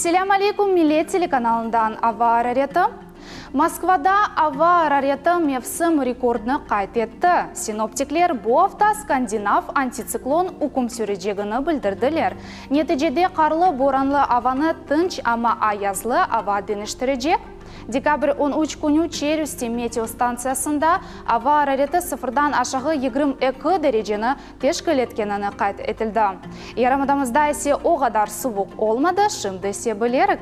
Ассаляму алейкум, Милет телеканалындан ава араряты. Москвада ава араряты мевсім рекордны қайт етті. Синоптиклер бұл hafta скандинав антициклон укум сүрежегіні білдірділер. Нетижеде қарлы боранлы аваны тынч ама аязлы ава денештірежек. Декабрь 13 күні Черюсти метеостанциясында ава араряты sıfırdan aşağı 22 dereceni teşkil etkенini қайт етілді. Ярамадамызда есе о қадар суық olmadı, şimdi ise білерік.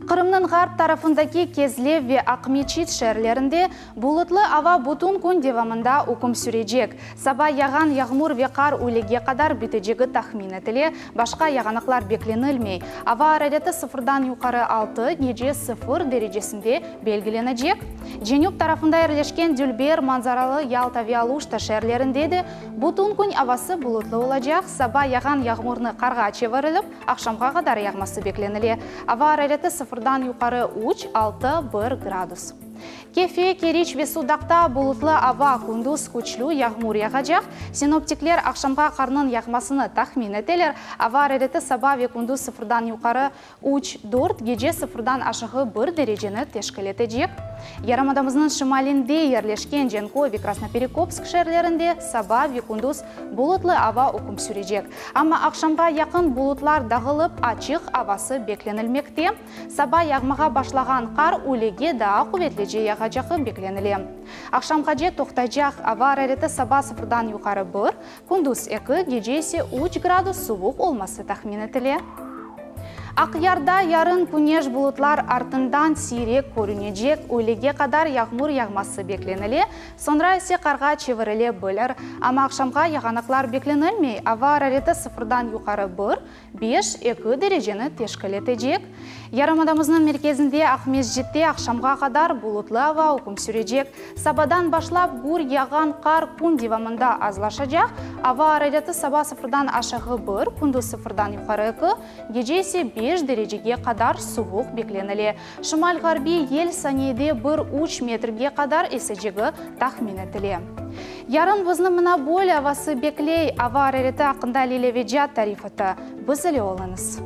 Қырымның ғарб тарafındaki Кезлев ve Ақмечит шәрлерінде бұлытлы ава бұтын күн девамында укум сүрежек. Саба яған яғмур ve қар өлеге қадар бітежегі тахмин етіле, башқа яғанықлар бекленілмей. Ава араряты sıfırdan yuqarı 6, gece 0 derecesinde belgilenecek. Женюб тарafında yerleşken Dülber manzaralı Yalta ve Aluşta şәрлерінде de бұтын күн авасы бұлытлы olacak. Саба яған яғмурны қарға çevirilip, ақшамға қадар яғмасы бекленіле. Ава араряты sıfırdan yuqarı 3-6-1 gradus. Кефе, Керич ve Судақта бұлытлы ава күндіз күчлі яғмур яғачақ. Синоптиклер ақшамға қарның яғмасыны тахмин етелер. Ава араряты саба ve күндіз sıfırdan yuqarı 3-4, gece sıfırdan aşağı 1 dereceni teşkil etecek. Ярамадамыздың шымалінде ерлешкен Женко ve Красноперекопск шәрлерінде саба ve күндіз бұлытлы ава укум сүрежек. Ама ақшамға яқын бұлытлар дағылып, ачық авасы бекленілмекте. Саба яғмаға башлаған қар өлеге да қуветлеже яғачақы бекленіле. Ақшамға же тоқтайжақ ава араряты саба sıfırdan yuqarı 1, күндіз 2, gece ise 3 gradus суық olması тахмин етіле. Ақярда ярын күнеш бұлытлар артындан сирек көрінежек, өлеге қадар яғмур яғмасы бекленіле, сонра есе қарға чевіріле білір. Ама ақшамға яғанықлар бекленілмей, ава араряты sıfırdan yuqarı 1-5-2 dereceni teşkil etecek. Ярамадамыздың мерkezінде Ақмесжетте ақшамға қадар бұлытлы ава укум сүрежек. Сабадан башлап гур яған қар күн девамында азлашacak. Ава араряты саба sıfırdan aşağı 1, күндіз sıfırdan yuqarı 2, gece ise 5 derecеге қадар суық бекленіле. Шымал ғарби ел санеде 1-3 метрге қадар есежегі тахмин етіле. Ярын вызны мына боль авасы беклей ава араряты ақында лелеведжат тарифаты. Бұзілі олыңыз.